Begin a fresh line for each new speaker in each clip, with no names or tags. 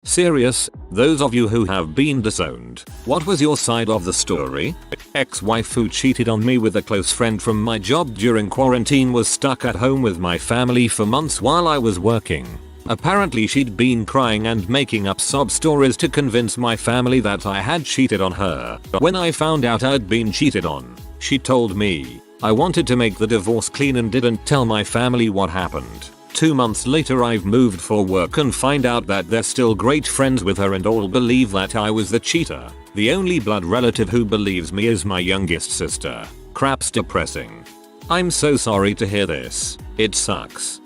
Serious, those of you who have been disowned, what was your side of the story? Ex-wife who cheated on me with a close friend from my job during quarantine was stuck at home with my family for months while I was working. Apparently she'd been crying and making up sob stories to convince my family that I had cheated on her. When I found out I'd been cheated on, she told me. I wanted to make the divorce clean and didn't tell my family what happened. 2 months later I've moved for work and find out that they're still great friends with her and all believe that I was the cheater. The only blood relative who believes me is my youngest sister. Crap's depressing. I'm so sorry to hear this. It sucks.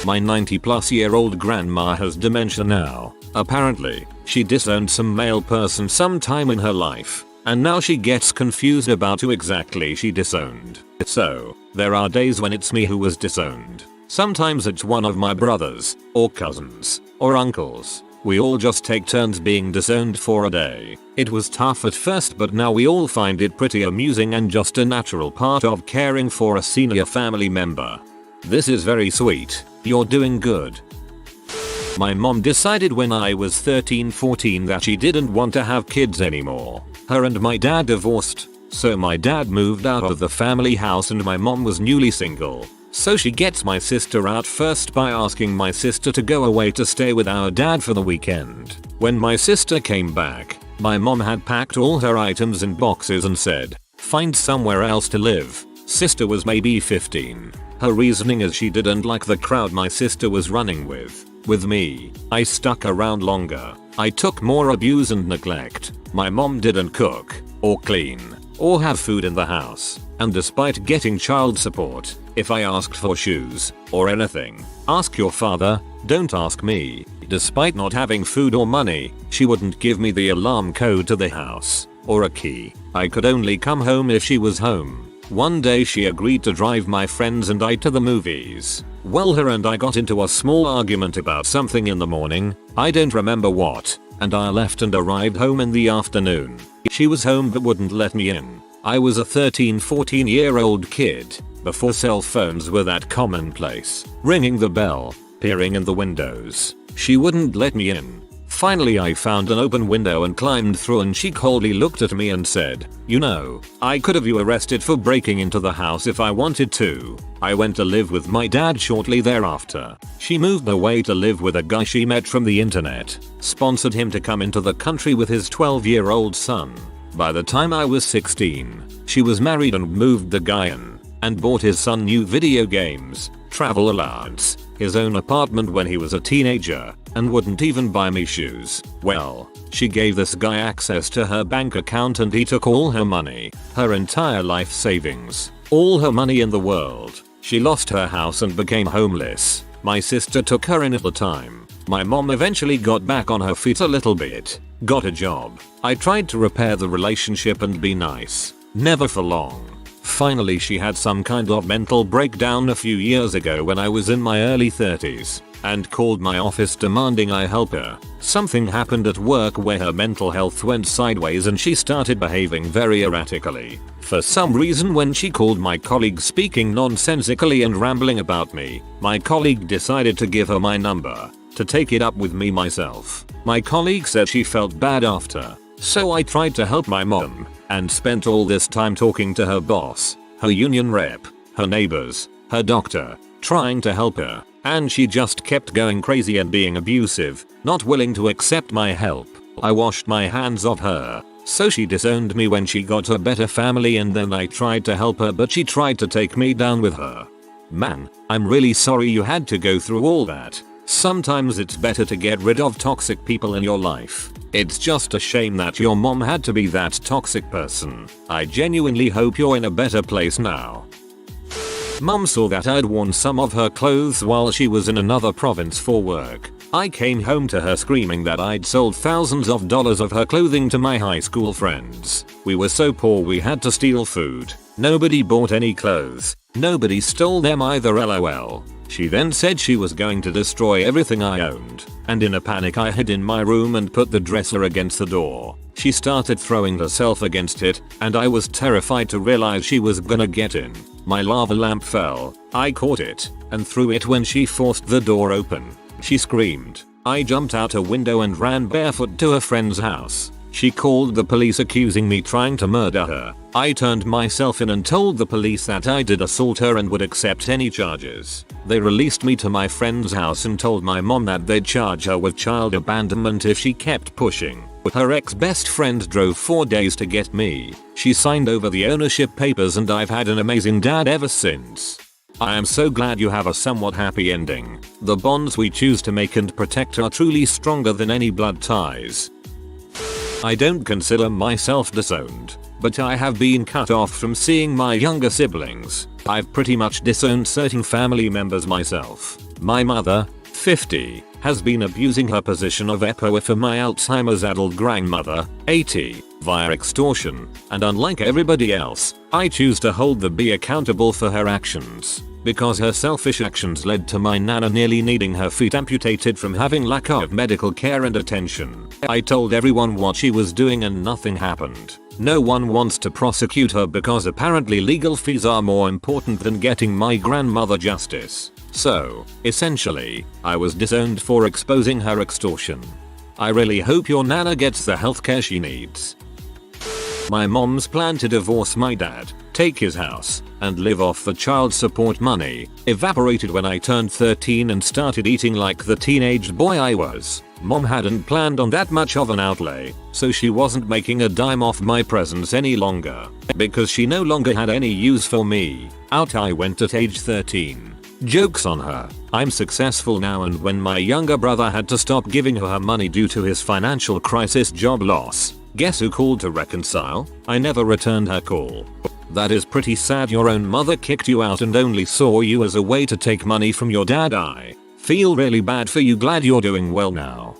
My 90-plus-year-old grandma has dementia now. Apparently, she disowned some male person sometime in her life, and now she gets confused about who exactly she disowned. So, there are days when it's me who was disowned. Sometimes it's one of my brothers, or cousins, or uncles. We all just take turns being disowned for a day. It was tough at first, but now we all find it pretty amusing and just a natural part of caring for a senior family member. This is very sweet. You're doing good. My mom decided when I was 13-14 that she didn't want to have kids anymore. Her and my dad divorced, so my dad moved out of the family house and my mom was newly single. So she gets my sister out first by asking my sister to go away to stay with our dad for the weekend. When my sister came back, my mom had packed all her items in boxes and said, "Find somewhere else to live." Sister was maybe 15. Her reasoning is she didn't like the crowd my sister was running with. With me, I stuck around longer. I took more abuse and neglect. My mom didn't cook, or clean, or have food in the house. And despite getting child support, if I asked for shoes, or anything, ask your father, don't ask me. Despite not having food or money, she wouldn't give me the alarm code to the house, or a key. I could only come home if she was home. One day she agreed to drive my friends and I to the movies. Well, her and I got into a small argument about something in the morning, I don't remember what, and I left and arrived home in the afternoon. She was home but wouldn't let me in. I was a 13-14-year-old kid, before cell phones were that commonplace. Ringing the bell, peering in the windows. She wouldn't let me in. Finally I found an open window and climbed through, and she coldly looked at me and said, "You know, I could have you arrested for breaking into the house if I wanted to." I went to live with my dad shortly thereafter. She moved away to live with a guy she met from the internet, sponsored him to come into the country with his 12-year-old son. By the time I was 16, she was married and moved the guy in, and bought his son new video games, travel allowance, his own apartment when he was a teenager, and wouldn't even buy me shoes. Well, she gave this guy access to her bank account and he took all her money, her entire life savings, all her money in the world. She lost her house and became homeless. My sister took her in at the time. My mom eventually got back on her feet a little bit, got a job. I tried to repair the relationship and be nice. Never for long. Finally she had some kind of mental breakdown a few years ago when I was in my early 30s, and called my office demanding I help her. Something happened at work where her mental health went sideways and she started behaving very erratically. For some reason when she called my colleague speaking nonsensically and rambling about me, my colleague decided to give her my number, to take it up with me myself. My colleague said she felt bad after, so I tried to help my mom, and spent all this time talking to her boss, her union rep, her neighbors, her doctor, trying to help her, and she just kept going crazy and being abusive, not willing to accept my help. I washed my hands of her, so she disowned me when she got a better family, and then I tried to help her but she tried to take me down with her. Man, I'm really sorry you had to go through all that. Sometimes it's better to get rid of toxic people in your life. It's just a shame that your mom had to be that toxic person. I genuinely hope you're in a better place now. Mom saw that I'd worn some of her clothes while she was in another province for work. I came home to her screaming that I'd sold thousands of dollars of her clothing to my high school friends. We were so poor we had to steal food. Nobody bought any clothes. Nobody stole them either, lol. She then said she was going to destroy everything I owned, and in a panic I hid in my room and put the dresser against the door. She started throwing herself against it, and I was terrified to realize she was gonna get in. My lava lamp fell. I caught it, and threw it when she forced the door open. She screamed. I jumped out a window and ran barefoot to a friend's house. She called the police accusing me trying to murder her. I turned myself in and told the police that I did assault her and would accept any charges. They released me to my friend's house and told my mom that they'd charge her with child abandonment if she kept pushing. Her ex-best friend drove 4 days to get me. She signed over the ownership papers and I've had an amazing dad ever since. I am so glad you have a somewhat happy ending. The bonds we choose to make and protect are truly stronger than any blood ties. I don't consider myself disowned, but I have been cut off from seeing my younger siblings. I've pretty much disowned certain family members myself. My mother, 50, has been abusing her position of EPO for my Alzheimer's adult grandmother, 80, via extortion, and unlike everybody else, I choose to hold the B accountable for her actions. Because her selfish actions led to my nana nearly needing her feet amputated from having lack of medical care and attention. I told everyone what she was doing and nothing happened. No one wants to prosecute her because apparently legal fees are more important than getting my grandmother justice. So, essentially, I was disowned for exposing her extortion. I really hope your nana gets the healthcare she needs. My mom's plan to divorce my dad, take his house, and live off the child support money evaporated when I turned 13 and started eating like the teenage boy I was. Mom hadn't planned on that much of an outlay, so she wasn't making a dime off my presence any longer. Because she no longer had any use for me, out I went at age 13. Joke's on her. I'm successful now, and when my younger brother had to stop giving her money due to his financial crisis job loss, guess who called to reconcile? I never returned her call. That is pretty sad. Your own mother kicked you out and only saw you as a way to take money from your dad. I feel really bad for you. Glad you're doing well now.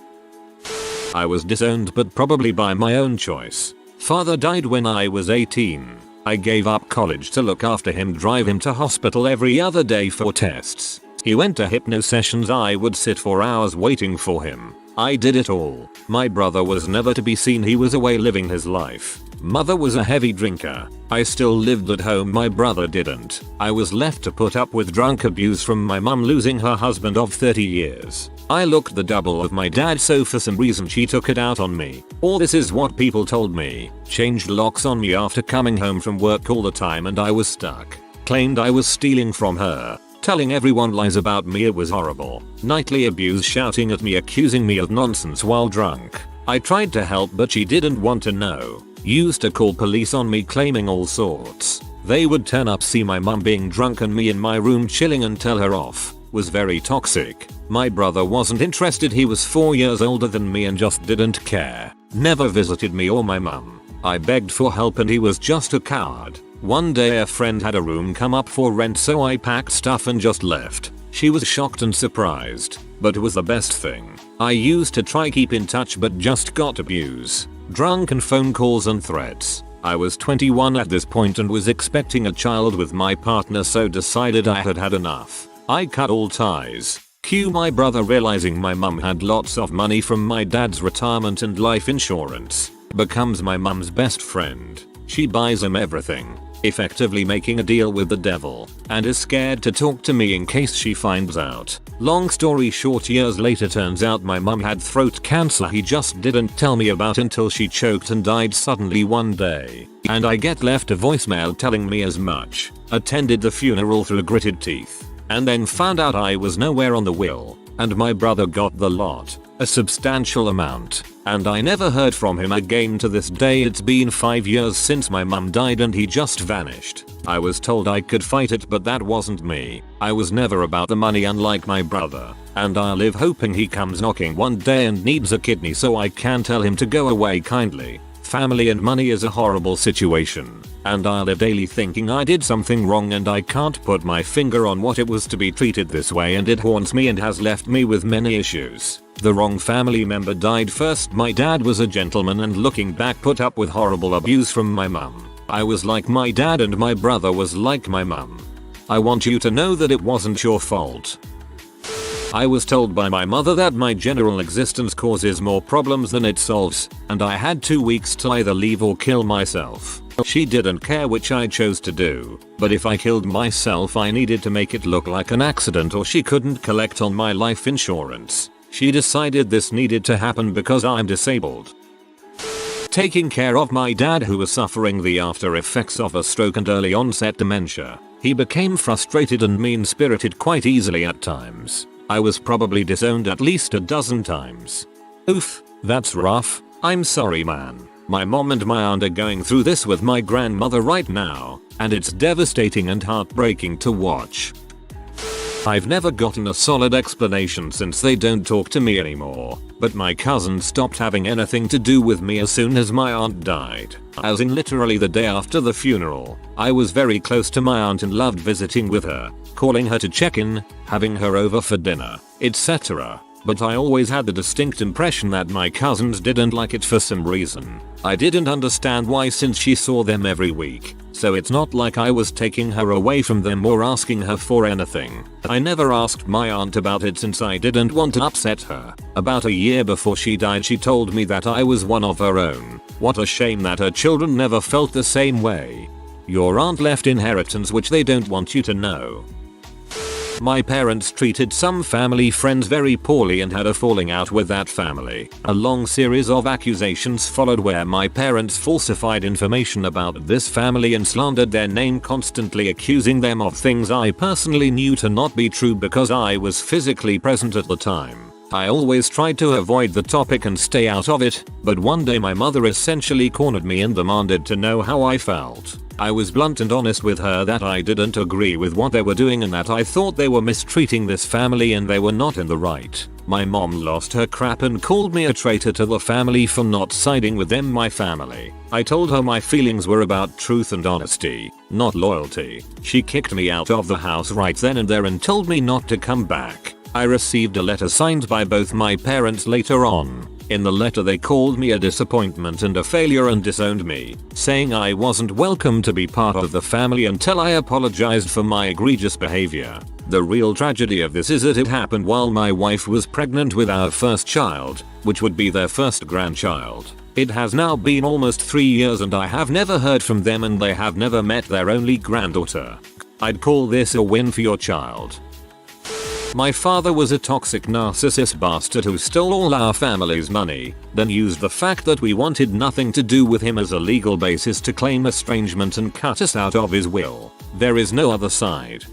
I was disowned, but probably by my own choice. Father died when I was 18. I gave up college to look after him, drive him to hospital every other day for tests. He went to hypno sessions. I would sit for hours waiting for him. I did it all. My brother was never to be seen. He was away living his life. Mother was a heavy drinker. I still lived at home. My brother didn't. I was left to put up with drunk abuse from my mum losing her husband of 30 years. I looked the double of my dad, so for some reason she took it out on me. All this is what people told me. Changed locks on me after coming home from work all the time and I was stuck. Claimed I was stealing from her. Telling everyone lies about me. It was horrible. Nightly abuse, shouting at me, accusing me of nonsense while drunk. I tried to help but she didn't want to know. Used to call police on me, claiming all sorts. They would turn up, see my mum being drunk and me in my room chilling and tell her off. Was very toxic. My brother wasn't interested. He was 4 years older than me and just didn't care. Never visited me or my mum. I begged for help and he was just a coward. One day a friend had a room come up for rent, so I packed stuff and just left. She was shocked and surprised, but it was the best thing. I used to try keep in touch but just got abuse. Drunk and phone calls and threats. I was 21 at this point and was expecting a child with my partner, so decided I had had enough. I cut all ties. Cue my brother realizing my mum had lots of money from my dad's retirement and life insurance. Becomes my mum's best friend. She buys him everything, effectively making a deal with the devil, and is scared to talk to me in case she finds out. Long story short, years later turns out my mum had throat cancer he just didn't tell me about until she choked and died suddenly one day. And I get left a voicemail telling me as much. Attended the funeral through gritted teeth. And then found out I was nowhere on the will, and my brother got the lot, a substantial amount, and I never heard from him again to this day. It's been 5 years since my mum died and he just vanished. I was told I could fight it, but that wasn't me. I was never about the money, unlike my brother, and I live hoping he comes knocking one day and needs a kidney so I can tell him to go away kindly. Family and money is a horrible situation, and I live daily thinking I did something wrong and I can't put my finger on what it was to be treated this way, and it haunts me and has left me with many issues. The wrong family member died first. My dad was a gentleman and looking back put up with horrible abuse from my mum. I was like my dad and my brother was like my mum. I want you to know that it wasn't your fault. I was told by my mother that my general existence causes more problems than it solves, and I had 2 weeks to either leave or kill myself. She didn't care which I chose to do, but if I killed myself I needed to make it look like an accident or she couldn't collect on my life insurance. She decided this needed to happen because I'm disabled. Taking care of my dad, who was suffering the after effects of a stroke and early onset dementia. He became frustrated and mean-spirited quite easily at times. I was probably disowned at least a dozen times. Oof, that's rough. I'm sorry, man. My mom and my aunt are going through this with my grandmother right now, and it's devastating and heartbreaking to watch. I've never gotten a solid explanation since they don't talk to me anymore, but my cousin stopped having anything to do with me as soon as my aunt died, as in literally the day after the funeral. I was very close to my aunt and loved visiting with her, calling her to check in, having her over for dinner, etc. But I always had the distinct impression that my cousins didn't like it for some reason. I didn't understand why, since she saw them every week. So it's not like I was taking her away from them or asking her for anything. I never asked my aunt about it since I didn't want to upset her. About a year before she died, she told me that I was one of her own. What a shame that her children never felt the same way. Your aunt left inheritance which they don't want you to know. My parents treated some family friends very poorly and had a falling out with that family. A long series of accusations followed where my parents falsified information about this family and slandered their name, constantly accusing them of things I personally knew to not be true because I was physically present at the time. I always tried to avoid the topic and stay out of it, but one day my mother essentially cornered me and demanded to know how I felt. I was blunt and honest with her that I didn't agree with what they were doing and that I thought they were mistreating this family and they were not in the right. My mom lost her crap and called me a traitor to the family for not siding with them, my family. I told her my feelings were about truth and honesty, not loyalty. She kicked me out of the house right then and there and told me not to come back. I received a letter signed by both my parents later on. In the letter they called me a disappointment and a failure and disowned me, saying I wasn't welcome to be part of the family until I apologized for my egregious behavior. The real tragedy of this is that it happened while my wife was pregnant with our first child, which would be their first grandchild. It has now been almost 3 years and I have never heard from them and they have never met their only granddaughter. I'd call this a win for your child. My father was a toxic narcissist bastard who stole all our family's money, then used the fact that we wanted nothing to do with him as a legal basis to claim estrangement and cut us out of his will. There is no other side.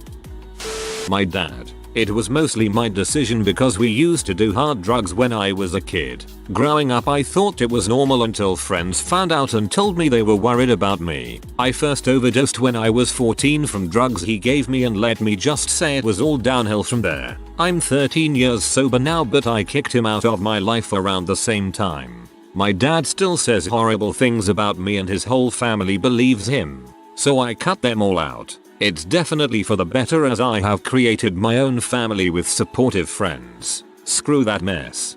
My dad. It was mostly my decision because we used to do hard drugs when I was a kid. Growing up I thought it was normal until friends found out and told me they were worried about me. I first overdosed when I was 14 from drugs he gave me and let me just say it was all downhill from there. I'm 13 years sober now, but I kicked him out of my life around the same time. My dad still says horrible things about me and his whole family believes him. So I cut them all out. It's definitely for the better as I have created my own family with supportive friends. Screw that mess.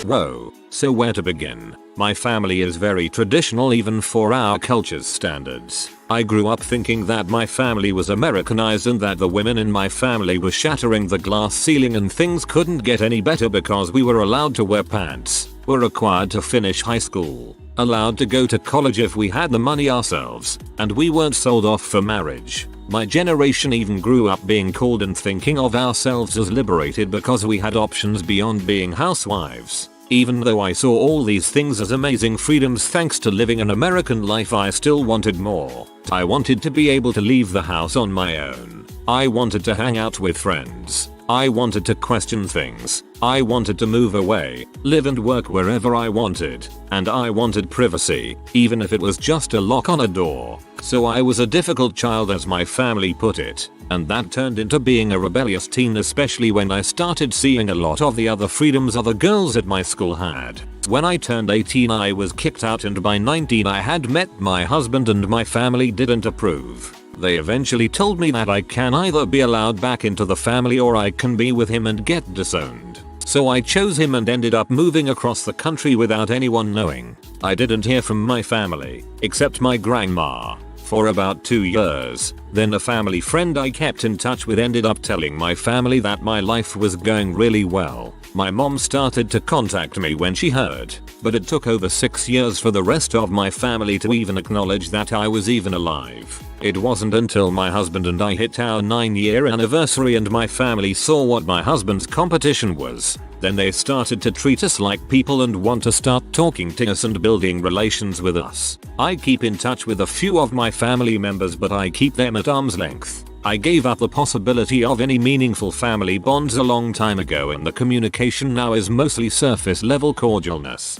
Whoa, so where to begin? My family is very traditional even for our culture's standards. I grew up thinking that my family was Americanized and that the women in my family were shattering the glass ceiling and things couldn't get any better because we were allowed to wear pants, were required to finish high school, allowed to go to college if we had the money ourselves, and we weren't sold off for marriage. My generation even grew up being called and thinking of ourselves as liberated because we had options beyond being housewives. Even though I saw all these things as amazing freedoms thanks to living an American life, I still wanted more. I wanted to be able to leave the house on my own. I wanted to hang out with friends. I wanted to question things. I wanted to move away, live and work wherever I wanted, and I wanted privacy, even if it was just a lock on a door. So I was a difficult child, as my family put it, and that turned into being a rebellious teen, especially when I started seeing a lot of the other freedoms other girls at my school had. When I turned 18 I was kicked out, and by 19 I had met my husband and my family didn't approve. They eventually told me that I can either be allowed back into the family or I can be with him and get disowned. So I chose him and ended up moving across the country without anyone knowing. I didn't hear from my family, except my grandma, for about 2 years. Then a family friend I kept in touch with ended up telling my family that my life was going really well. My mom started to contact me when she heard, but it took over 6 years for the rest of my family to even acknowledge that I was even alive. It wasn't until my husband and I hit our 9-year anniversary and my family saw what my husband's competition was. Then they started to treat us like people and want to start talking to us and building relations with us. I keep in touch with a few of my family members, but I keep them at arm's length. I gave up the possibility of any meaningful family bonds a long time ago, and the communication now is mostly surface level cordialness.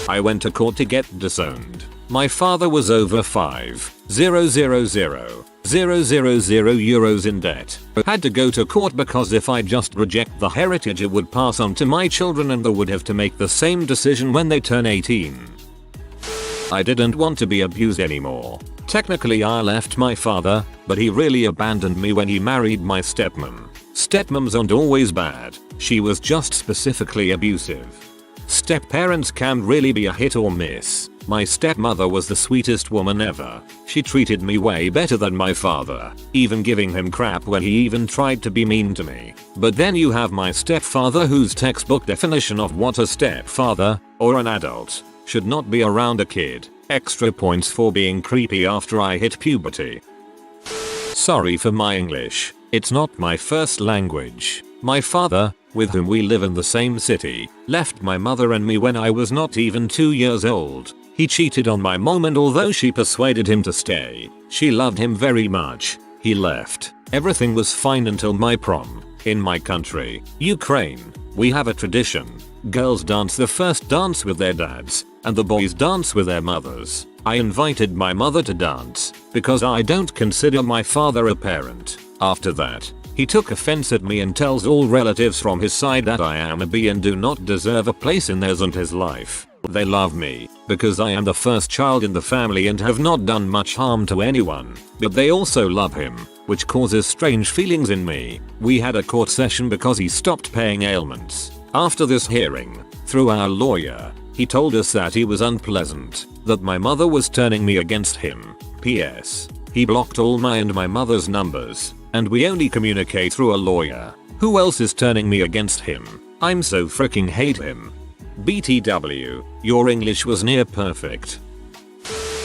I went to court to get disowned. My father was over 5,000,000 euros in debt. Had to go to court because if I just reject the heritage it would pass on to my children and they would have to make the same decision when they turn 18. I didn't want to be abused anymore. Technically I left my father, but he really abandoned me when he married my stepmom. Stepmoms aren't always bad, she was just specifically abusive. Step-parents can really be a hit or miss. My stepmother was the sweetest woman ever. She treated me way better than my father, even giving him crap when he even tried to be mean to me. But then you have my stepfather, whose textbook definition of what a stepfather, or an adult, should not be around a kid. Extra points for being creepy after I hit puberty. Sorry for my English, it's not my first language. My father, with whom we live in the same city, left my mother and me when I was not even 2 years old. He cheated on my mom, and although she persuaded him to stay, she loved him very much. He left. Everything was fine until my prom. In my country, Ukraine, we have a tradition. Girls dance the first dance with their dads, and the boys dance with their mothers. I invited my mother to dance, because I don't consider my father a parent. After that, he took offense at me and tells all relatives from his side that I am a B and do not deserve a place in theirs and his life. They love me, because I am the first child in the family and have not done much harm to anyone, but they also love him, which causes strange feelings in me. We had a court session because he stopped paying ailments. After this hearing, through our lawyer, he told us that he was unpleasant, that my mother was turning me against him. P.S. He blocked all my and my mother's numbers, and we only communicate through a lawyer. Who else is turning me against him? I'm so freaking hate him. BTW, your English was near perfect.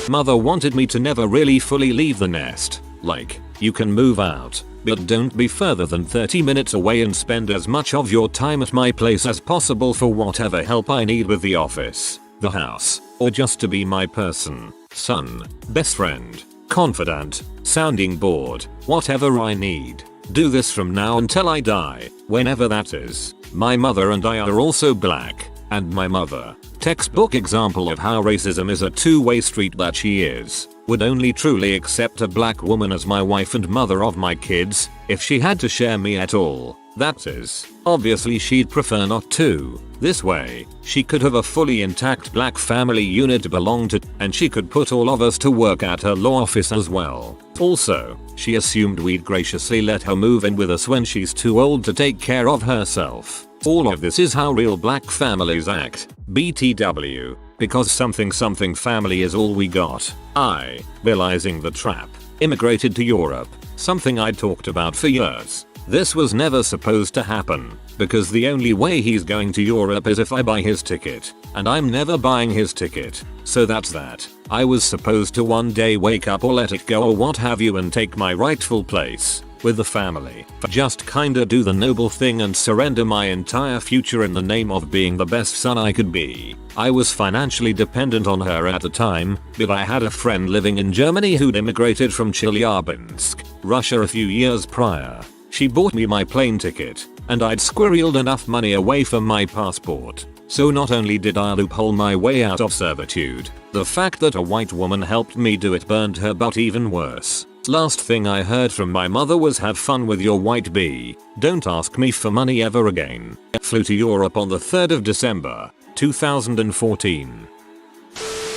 Mother wanted me to never really fully leave the nest. Like, you can move out, but don't be further than 30 minutes away and spend as much of your time at my place as possible for whatever help I need with the office, the house, or just to be my person, son, best friend, confidant, sounding board, whatever I need. Do this from now until I die, whenever that is. My mother and I are also black, and my mother, textbook example of how racism is a two-way street that she is, would only truly accept a black woman as my wife and mother of my kids, if she had to share me at all. That is, obviously she'd prefer not to. This way, she could have a fully intact black family unit to belong to, and she could put all of us to work at her law office as well. Also, she assumed we'd graciously let her move in with us when she's too old to take care of herself. All of this is how real black families act. BTW, because something family is all we got. I, realizing the trap, immigrated to Europe, something I'd talked about for years. This was never supposed to happen, because the only way he's going to Europe is if I buy his ticket, and I'm never buying his ticket, so that's that. I was supposed to one day wake up or let it go or what have you and take my rightful place with the family. Just kinda do the noble thing and surrender my entire future in the name of being the best son I could be. I was financially dependent on her at the time, but I had a friend living in Germany who'd immigrated from Chelyabinsk, Russia a few years prior. She bought me my plane ticket, and I'd squirreled enough money away from my passport. So not only did I loophole my way out of servitude, the fact that a white woman helped me do it burned her butt even worse. Last thing I heard from my mother was have fun with your white bee, don't ask me for money ever again. Flew to Europe on the 3rd of December, 2014.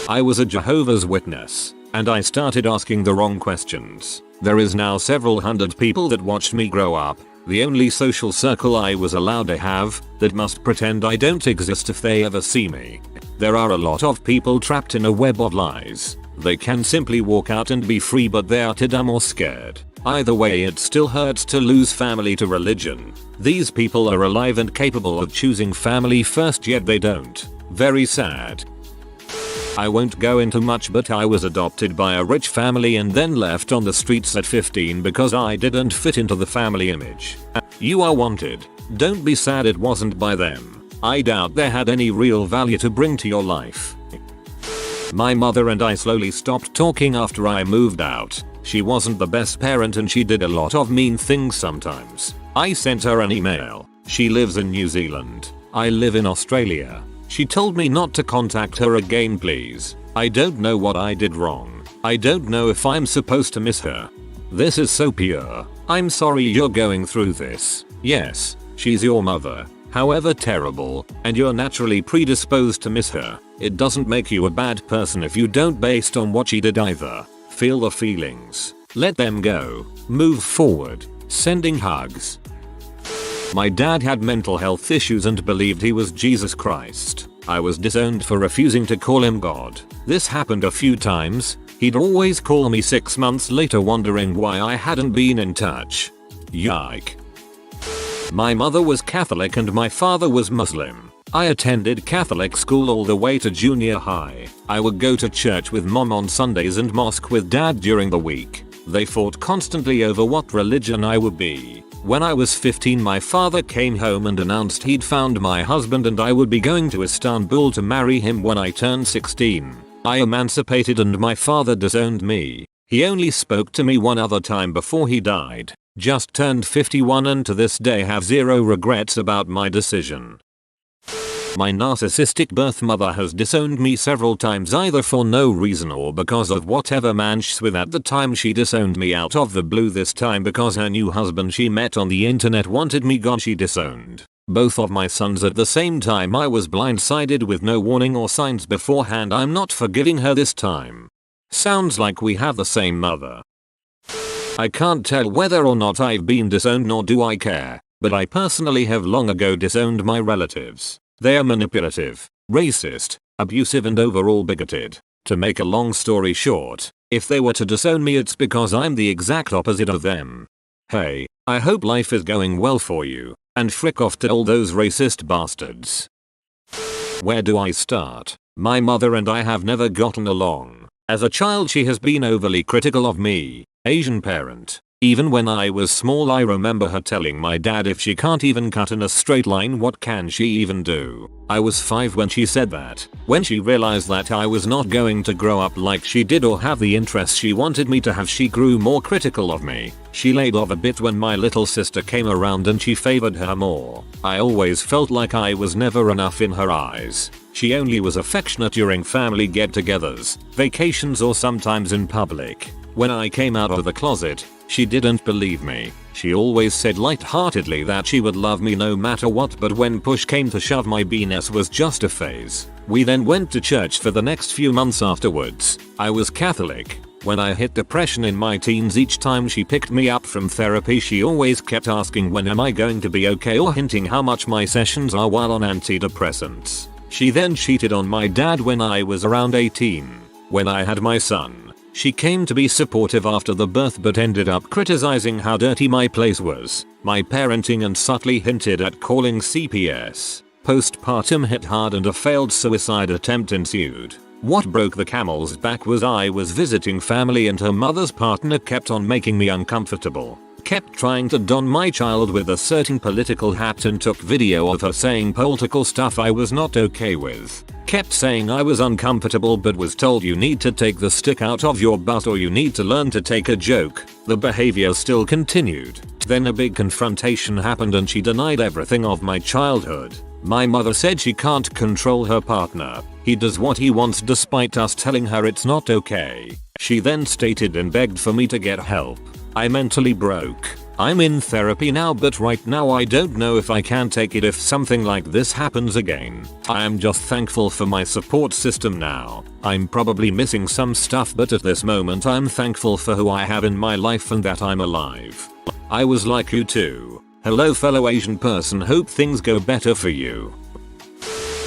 I was a Jehovah's Witness, and I started asking the wrong questions. There is now several hundred people that watched me grow up, the only social circle I was allowed to have, that must pretend I don't exist if they ever see me. There are a lot of people trapped in a web of lies. They can simply walk out and be free, but they are too dumb or scared. Either way, it still hurts to lose family to religion. These people are alive and capable of choosing family first, yet they don't. Very sad. I won't go into much, but I was adopted by a rich family and then left on the streets at 15 because I didn't fit into the family image. You are wanted. Don't be sad it wasn't by them. I doubt they had any real value to bring to your life. My mother and I slowly stopped talking after I moved out. She wasn't the best parent and she did a lot of mean things sometimes. I sent her an email. She lives in New Zealand. I live in Australia. She told me not to contact her again, please. I don't know what I did wrong. I don't know if I'm supposed to miss her. This is so pure. I'm sorry you're going through this. Yes, she's your mother. However terrible, and you're naturally predisposed to miss her. It doesn't make you a bad person if you don't based on what she did either. Feel the feelings. Let them go. Move forward. Sending hugs. My dad had mental health issues and believed he was Jesus Christ. I was disowned for refusing to call him God. This happened a few times. He'd always call me 6 months later wondering why I hadn't been in touch. Yike. My mother was Catholic and my father was Muslim. I attended Catholic school all the way to junior high. I would go to church with mom on Sundays and mosque with dad during the week. They fought constantly over what religion I would be. When I was 15, my father came home and announced he'd found my husband and I would be going to Istanbul to marry him when I turned 16. I emancipated and my father disowned me. He only spoke to me one other time before he died. Just turned 51 and to this day have zero regrets about my decision. My narcissistic birth mother has disowned me several times either for no reason or because of whatever man she's with at the time. She disowned me out of the blue this time because her new husband she met on the internet wanted me gone. She disowned both of my sons at the same time. I was blindsided with no warning or signs beforehand. I'm not forgiving her this time. Sounds like we have the same mother. I can't tell whether or not I've been disowned nor do I care, but I personally have long ago disowned my relatives. They are manipulative, racist, abusive and overall bigoted. To make a long story short, if they were to disown me it's because I'm the exact opposite of them. Hey, I hope life is going well for you, and frick off to all those racist bastards. Where do I start? My mother and I have never gotten along. As a child she has been overly critical of me, Asian parent. Even when I was small I remember her telling my dad if she can't even cut in a straight line what can she even do. I was 5 when she said that. When she realized that I was not going to grow up like she did or have the interests she wanted me to have, she grew more critical of me. She laid off a bit when my little sister came around and she favored her more. I always felt like I was never enough in her eyes. She only was affectionate during family get-togethers, vacations or sometimes in public. When I came out of the closet, she didn't believe me. She always said lightheartedly that she would love me no matter what, but when push came to shove my BS was just a phase. We then went to church for the next few months afterwards. I was Catholic. When I hit depression in my teens, each time she picked me up from therapy she always kept asking when am I going to be okay or hinting how much my sessions are while on antidepressants. She then cheated on my dad when I was around 18. When I had my son, she came to be supportive after the birth but ended up criticizing how dirty my place was, my parenting, and subtly hinted at calling CPS. Postpartum hit hard and a failed suicide attempt ensued. What broke the camel's back was I was visiting family and her mother's partner kept on making me uncomfortable. Kept trying to don my child with a certain political hat and took video of her saying political stuff I was not okay with. Kept saying I was uncomfortable but was told you need to take the stick out of your butt or you need to learn to take a joke. The behavior still continued. Then a big confrontation happened and she denied everything of my childhood. My mother said she can't control her partner. He does what he wants despite us telling her it's not okay. She then stated and begged for me to get help. I mentally broke. I'm in therapy now but right now I don't know if I can take it if something like this happens again. I am just thankful for my support system now. I'm probably missing some stuff but at this moment I'm thankful for who I have in my life and that I'm alive. I was like you too. Hello fellow Asian person, hope things go better for you.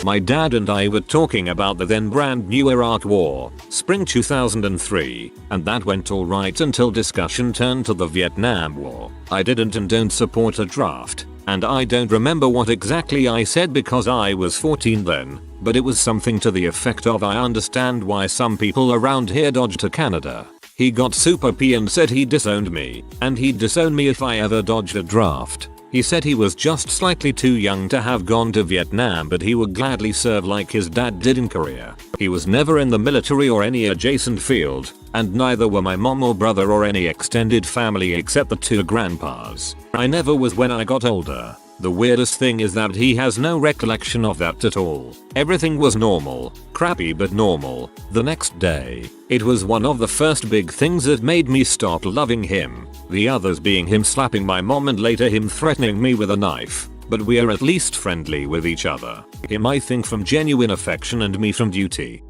My dad and I were talking about the then brand new Iraq war, spring 2003, and that went alright until discussion turned to the Vietnam War. I didn't and don't support a draft. and I don't remember what exactly I said because I was 14 then, but it was something to the effect of I understand why some people around here dodge to Canada. He got super P and said he disowned me, and he'd disown me if I ever dodged a draft. He said he was just slightly too young to have gone to Vietnam, but he would gladly serve like his dad did in Korea. He was never in the military or any adjacent field, and neither were my mom or brother or any extended family except the 2 grandpas. I never was when I got older. The weirdest thing is that he has no recollection of that at all. Everything was normal, crappy but normal. The next day, it was one of the first big things that made me stop loving him. The others being him slapping my mom and later him threatening me with a knife. But we are at least friendly with each other. Him I think from genuine affection and me from duty.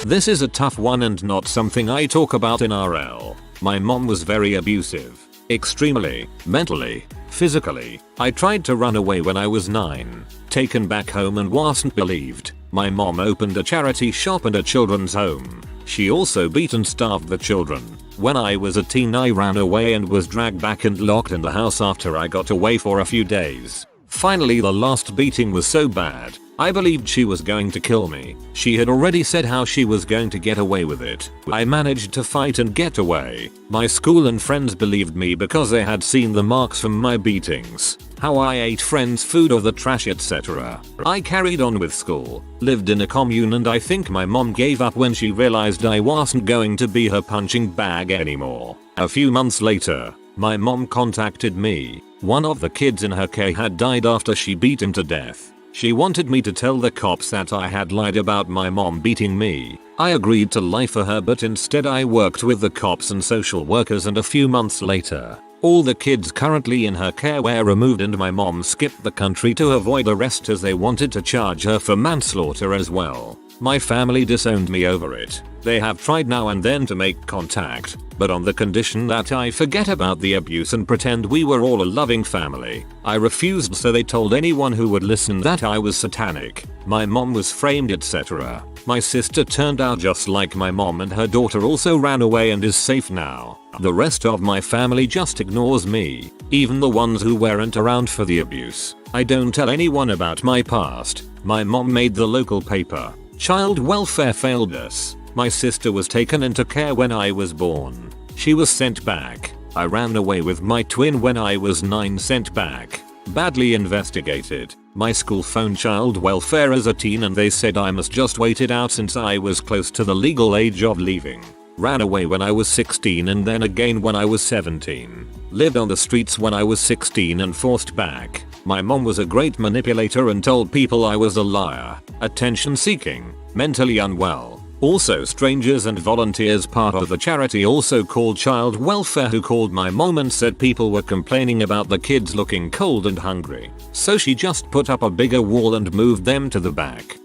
This is a tough one and not something I talk about in RL. My mom was very abusive. Extremely, mentally, physically. I tried to run away when I was 9, taken back home and wasn't believed. My mom opened a charity shop and a children's home. She also beat and starved the children. When I was a teen I ran away and was dragged back and locked in the house after I got away for a few days. Finally the last beating was so bad, I believed she was going to kill me. She had already said how she was going to get away with it. I managed to fight and get away. My school and friends believed me because they had seen the marks from my beatings, how I ate friends' food or the trash etc. I carried on with school, lived in a commune, and I think my mom gave up when she realized I wasn't going to be her punching bag anymore. A few months later, my mom contacted me. One of the kids in her care had died after she beat him to death. She wanted me to tell the cops that I had lied about my mom beating me. I agreed to lie for her, but instead I worked with the cops and social workers, and a few months later, all the kids currently in her care were removed and my mom skipped the country to avoid arrest as they wanted to charge her for manslaughter as well. My family disowned me over it. They have tried now and then to make contact, but on the condition that I forget about the abuse and pretend we were all a loving family. I refused, so they told anyone who would listen that I was satanic. My mom was framed etc. My sister turned out just like my mom and her daughter also ran away and is safe now. The rest of my family just ignores me, even the ones who weren't around for the abuse. I don't tell anyone about my past. My mom made the local paper. Child welfare failed us. My sister was taken into care when I was born. She was sent back. I ran away with my twin when I was 9, sent back. Badly investigated. My school phoned child welfare as a teen and they said I must just wait it out since I was close to the legal age of leaving. Ran away when I was 16 and then again when I was 17. Lived on the streets when I was 16 and forced back. My mom was a great manipulator and told people I was a liar, attention seeking, mentally unwell. Also strangers and volunteers part of the charity also called child welfare who called my mom and said people were complaining about the kids looking cold and hungry. So she just put up a bigger wall and moved them to the back.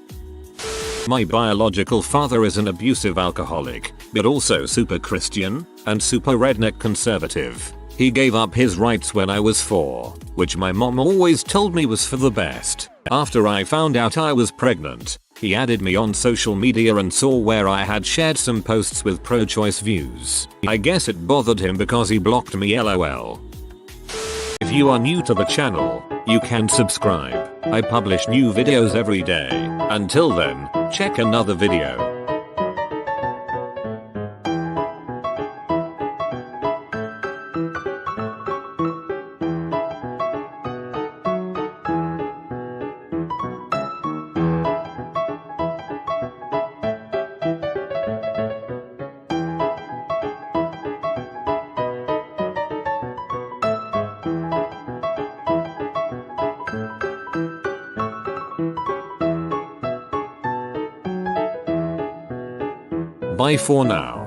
My biological father is an abusive alcoholic, but also super Christian and super redneck conservative. He gave up his rights when I was 4, which my mom always told me was for the best. After I found out I was pregnant, he added me on social media and saw where I had shared some posts with pro-choice views. I guess it bothered him because he blocked me, lol. If you are new to the channel, you can subscribe. I publish new videos every day. Until then, check another video. Bye for now.